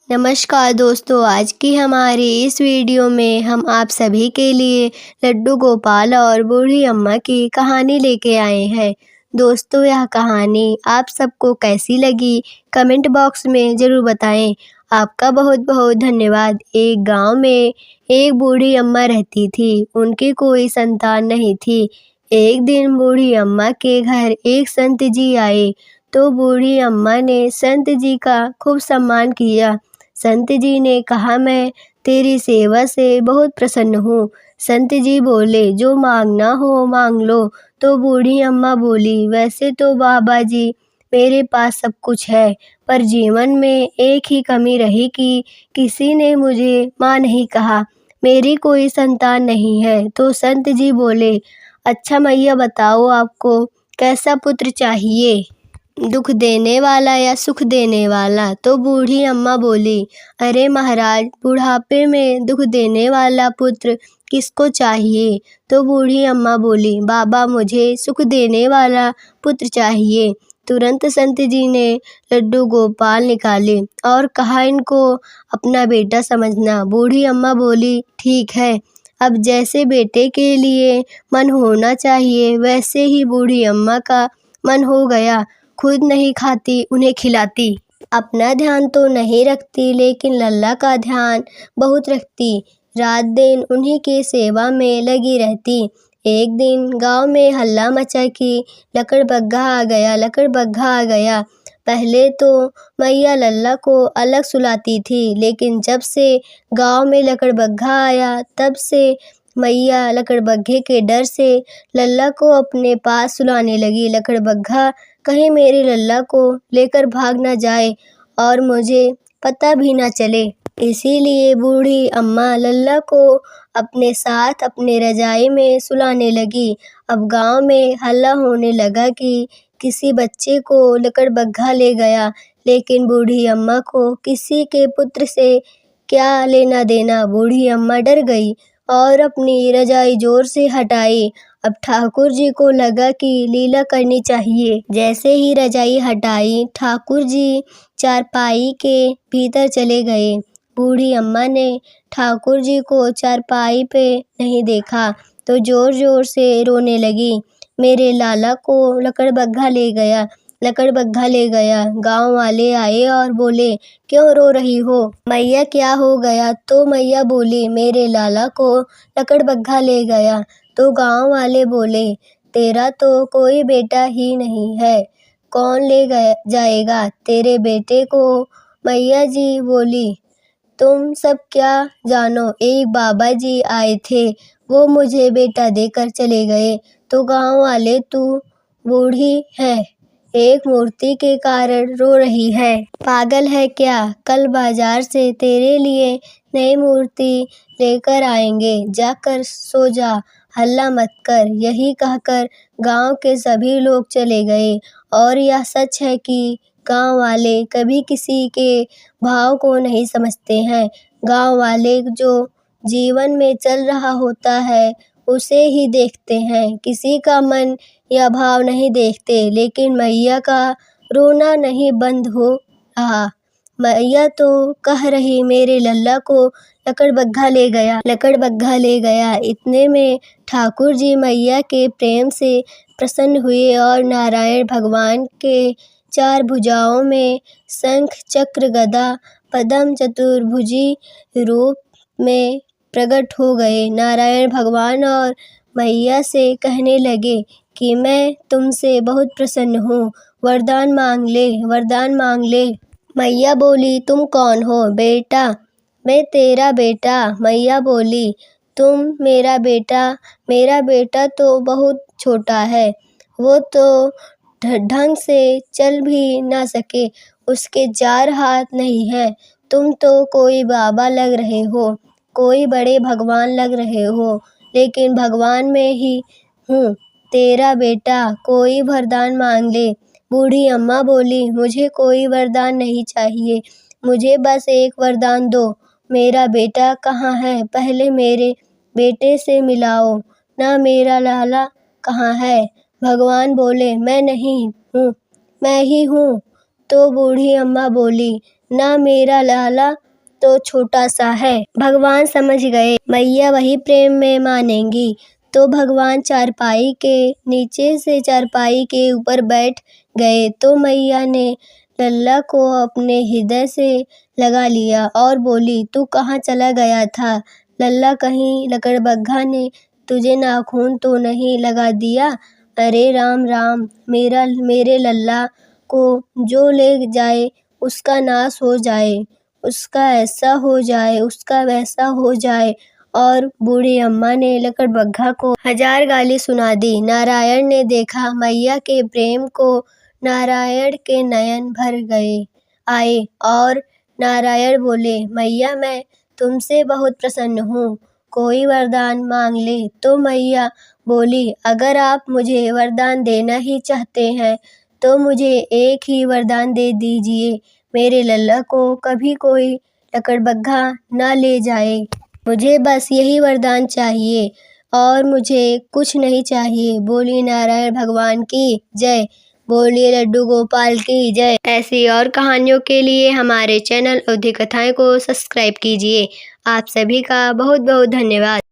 नमस्कार दोस्तों, आज की हमारी इस वीडियो में हम आप सभी के लिए लड्डू गोपाल और बूढ़ी अम्मा की कहानी लेके आए हैं। दोस्तों, यह कहानी आप सबको कैसी लगी कमेंट बॉक्स में ज़रूर बताएं। आपका बहुत बहुत धन्यवाद। एक गांव में एक बूढ़ी अम्मा रहती थी। उनकी कोई संतान नहीं थी। एक दिन बूढ़ी अम्मा के घर एक संत जी आए तो बूढ़ी अम्मा ने संत जी का खूब सम्मान किया। संत जी ने कहा, मैं तेरी सेवा से बहुत प्रसन्न हूँ। संत जी बोले, जो मांगना हो मांग लो। तो बूढ़ी अम्मा बोली, वैसे तो बाबा जी मेरे पास सब कुछ है, पर जीवन में एक ही कमी रही कि किसी ने मुझे माँ नहीं कहा। मेरी कोई संतान नहीं है। तो संत जी बोले, अच्छा मैया बताओ, आपको कैसा पुत्र चाहिए, दुख देने वाला या सुख देने वाला? तो बूढ़ी अम्मा बोली, अरे महाराज, बुढ़ापे में दुख देने वाला पुत्र किसको चाहिए? तो बूढ़ी अम्मा बोली, बाबा मुझे सुख देने वाला पुत्र चाहिए। तुरंत संत जी ने लड्डू गोपाल निकाले और कहा, इनको अपना बेटा समझना। बूढ़ी अम्मा बोली, ठीक है। अब जैसे बेटे के लिए मन होना चाहिए वैसे ही बूढ़ी अम्मा का मन हो गया। खुद नहीं खाती, उन्हें खिलाती। अपना ध्यान तो नहीं रखती, लेकिन लल्ला का ध्यान बहुत रखती। रात दिन उन्हीं की सेवा में लगी रहती। एक दिन गांव में हल्ला मचा कि लकड़बग्घा आ गया, लकड़बग्घा आ गया। पहले तो मैया लल्ला को अलग सुलाती थी, लेकिन जब से गांव में लकड़बग्घा आया तब से मैया लकड़बग्घे के डर से लल्ला को अपने पास सुलाने लगी। लकड़बग्घा कहीं मेरे लल्ला को लेकर भाग न जाए और मुझे पता भी न चले। इसीलिए बूढ़ी अम्मा लल्ला को अपने साथ अपने रजाई में सुलाने लगी। अब गांव में हल्ला होने लगा कि किसी बच्चे को लकड़बग्घा ले गया, लेकिन बूढ़ी अम्मा को किसी के पुत्र से क्या लेना देना। बूढ़ी अम्मा डर गई और अपनी रजाई जोर से हटाई। अब ठाकुर जी को लगा कि लीला करनी चाहिए। जैसे ही रजाई हटाई, ठाकुर जी चारपाई के भीतर चले गए। बूढ़ी अम्मा ने ठाकुर जी को चारपाई पे नहीं देखा तो जोर जोर से रोने लगी, मेरे लाला को लकड़बग्घा ले गया, लकड़बग्घा ले गया। गांव वाले आए और बोले, क्यों रो रही हो मैया, क्या हो गया? तो मैया बोली, मेरे लाला को लकड़बग्घा ले गया। तो गांव वाले बोले, तेरा तो कोई बेटा ही नहीं है, कौन ले जाएगा तेरे बेटे को? मैया जी बोली, तुम सब क्या जानो, एक बाबा जी आए थे, वो मुझे बेटा देकर चले गए। तो गांव वाले, तू बूढ़ी है, एक मूर्ति के कारण रो रही है, पागल है क्या? कल बाजार से तेरे लिए नई मूर्ति लेकर आएंगे, जाकर सो जा, हल्ला मत कर। यही कहकर गांव के सभी लोग चले गए। और यह सच है कि गांव वाले कभी किसी के भाव को नहीं समझते हैं। गांव वाले जो जीवन में चल रहा होता है उसे ही देखते हैं, किसी का मन या भाव नहीं देखते। लेकिन मैया का रोना नहीं बंद हो रहा। मैया तो कह रही, मेरे लल्ला को लकड़बग्घा ले गया, लकड़बग्घा ले गया। इतने में ठाकुर जी मैया के प्रेम से प्रसन्न हुए और नारायण भगवान के 4 भुजाओं में शंख चक्र गदा पद्म चतुर्भुजी रूप में प्रकट हो गए। नारायण भगवान और मैया से कहने लगे कि मैं तुमसे बहुत प्रसन्न हूँ, वरदान मांग ले, वरदान मांग ले। मैया बोली, तुम कौन हो बेटा? मैं तेरा बेटा। मैया बोली, तुम मेरा बेटा? मेरा बेटा तो बहुत छोटा है, वो तो ढंग से चल भी ना सके, उसके 4 हाथ नहीं हैं। तुम तो कोई बाबा लग रहे हो, कोई बड़े भगवान लग रहे हो, लेकिन भगवान में ही हूँ, तेरा बेटा। कोई वरदान मांग ले। बूढ़ी अम्मा बोली, मुझे कोई वरदान नहीं चाहिए, मुझे बस एक वरदान दो। मेरा बेटा कहाँ है? पहले मेरे बेटे से मिलाओ ना। मेरा लाला कहाँ है? भगवान बोले, मैं नहीं हूँ, मैं ही हूँ। तो बूढ़ी अम्मा बोली, ना मेरा लाला तो छोटा सा है। भगवान समझ गए मैया वही प्रेम में मानेंगी, तो भगवान चारपाई के नीचे से चारपाई के ऊपर बैठ गए। तो मैया ने लल्ला को अपने हृदय से लगा लिया और बोली, तू कहाँ चला गया था लल्ला? कहीं लकड़बग्घा ने तुझे नाखून तो नहीं लगा दिया? अरे राम राम, मेरे लल्ला को जो ले जाए उसका नाश हो जाए, उसका ऐसा हो जाए, उसका वैसा हो जाए। और बूढ़ी अम्मा ने लकड़बग्घा को 1000 गाली सुना दी। नारायण ने देखा मैया के प्रेम को, नारायण के नयन भर आए और नारायण बोले, मैया मैं तुमसे बहुत प्रसन्न हूँ, कोई वरदान मांग ले। तो मैया बोली, अगर आप मुझे वरदान देना ही चाहते हैं तो मुझे एक ही वरदान दे दीजिए, मेरे लल्ला को कभी कोई लकड़बग्घा ना ले जाए। मुझे बस यही वरदान चाहिए और मुझे कुछ नहीं चाहिए। बोली नारायण भगवान की जय, बोलिए लड्डू गोपाल की जय। ऐसी और कहानियों के लिए हमारे चैनल अवधी कथाएं को सब्सक्राइब कीजिए। आप सभी का बहुत बहुत धन्यवाद।